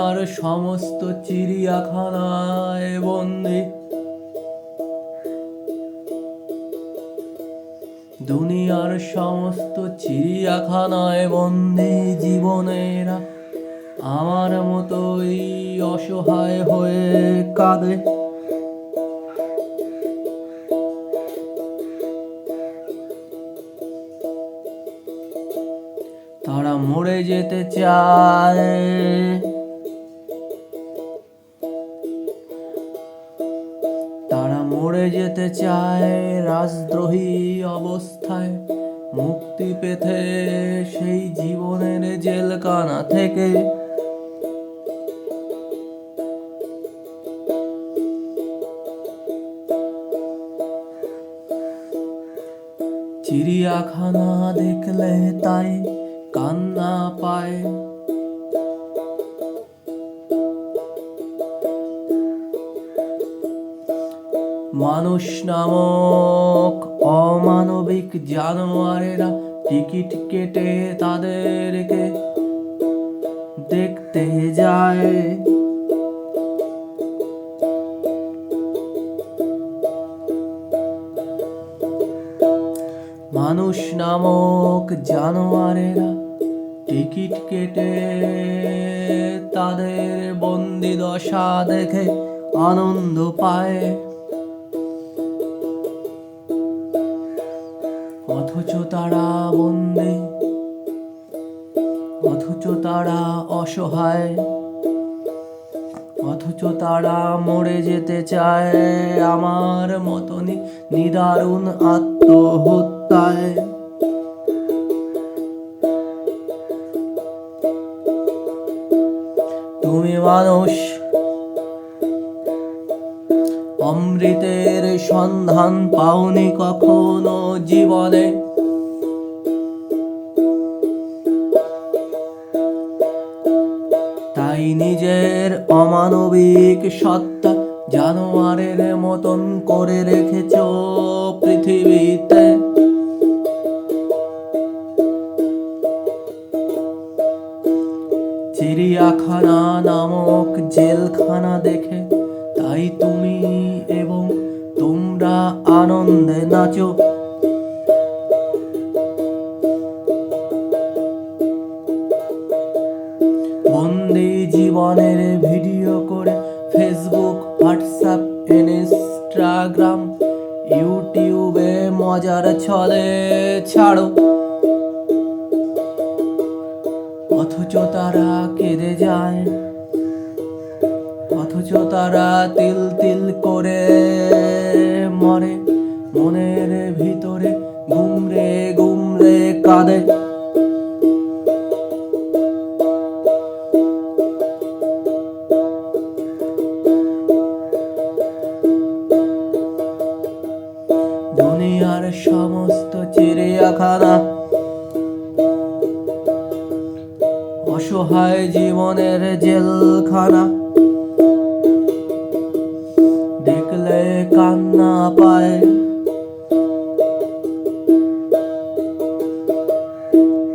দুনিয়ার সমস্ত চিড়িয়াখানায় বন্দি, দুনিয়ার সমস্ত চিড়িয়াখানায় বন্দি জীবনেরা আমার মতোই অসহায় হয়ে কাঁদে। তারা মরে যেতে চায়, তারা মরে যেতে চায় রাজদ্রোহী অবস্থায়, মুক্তি পেতে সেই জীবনের জেলখানা থেকে। চিড়িয়াখানা দেখলে তাই কান্না পায়, মানুষ নামক অমানবিক জানোয়ারেরা টিকিট কেটে তাদেরকে দেখতে যায়। মানুষ নামক জানোয়ারেরা টিকিট কেটে তাদের বন্দি দশা দেখে আনন্দ পায়, অথচ তারা বন্দি, অথচ তারা অসহায়, অথচ তারা মরে যেতে চায় আমার মতনই নিদারুণ আত্মহত্যায়। তুমি মানুষ, অমৃতের সন্ধান পাওনি কখনো জীবনে, তাই নিজের অমানবিক সত্তা জানোয়ারের মতন করে রেখেছ পৃথিবীতে। চিড়িয়াখানা নামক জেলখানা দেখে তাই তুমি এবং তোমরা আনন্দে নাচো। বন্দি জীবনের ভিডিও করে ফেসবুক, হোয়াটসঅ্যাপ, ইনস্টাগ্রাম, ইউটিউবে মজার ছলে ছাড়ো, অথচ তারা কেঁদে যায়, অথচ তারা তিল তিল করে মরে, মনের ভিতরে গুমরে গুমরে কাঁদে। দুনিয়ার সমস্ত চিড়িয়াখানা অসহায় জীবনের জেলখানা, দেখলে কান্না পায়।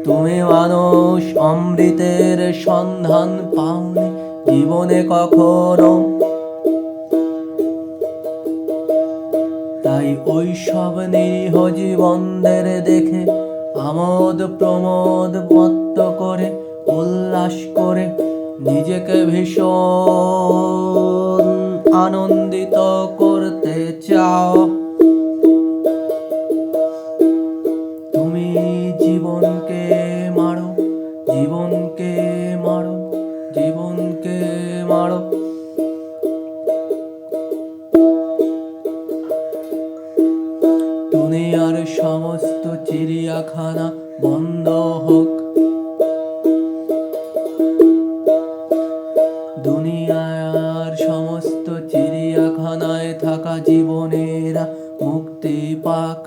তুমি মানুষ, অমৃতের সন্ধান পাওনি জীবনে কখনো, তাই ওই সব নিরীহ জীবনদের দেখে আমোদ প্রমোদ মত্ত করে উল্লাস করে নিজেকে ভীষণ আনন্দিত করতে চাও। তুমি জীবনকে মারো, জীবনকে মারো, জীবনকে মারো। দুনিয়ার সমস্ত চিড়িয়াখানা বন্ধ হোক, দুনিয়ার সমস্ত চিড়িয়াখানায় থাকা জীবনেরা মুক্তি পাক।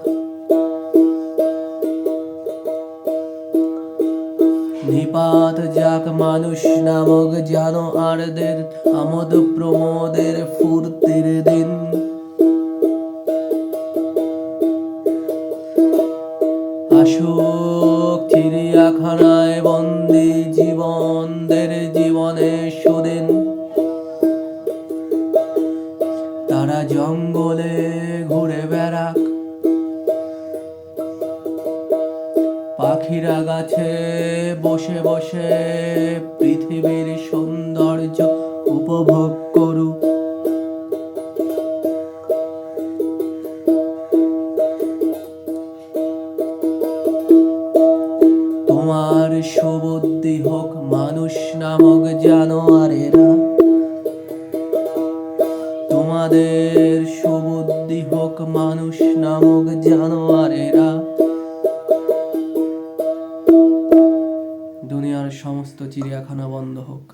নিপাত যাক মানুষ নামক জানোয়ারদের আমোদ প্রমোদের ফুর্তির দিন। আসুক চিড়িয়াখানায় বন্দি জীবনদের জীবনে সুদিন। পাখিরা গাছে বসে বসে পৃথিবীর সৌন্দর্য উপভোগ করুক। তোমার সুবুদ্ধি হোক মানুষ নামক জানোয়ারেরা, তোমাদের সুবুদ্ধি হোক মানুষ নামক জানোয়ারেরা। দুনিয়ার সমস্ত চিড়িয়াখানা বন্ধ হোক।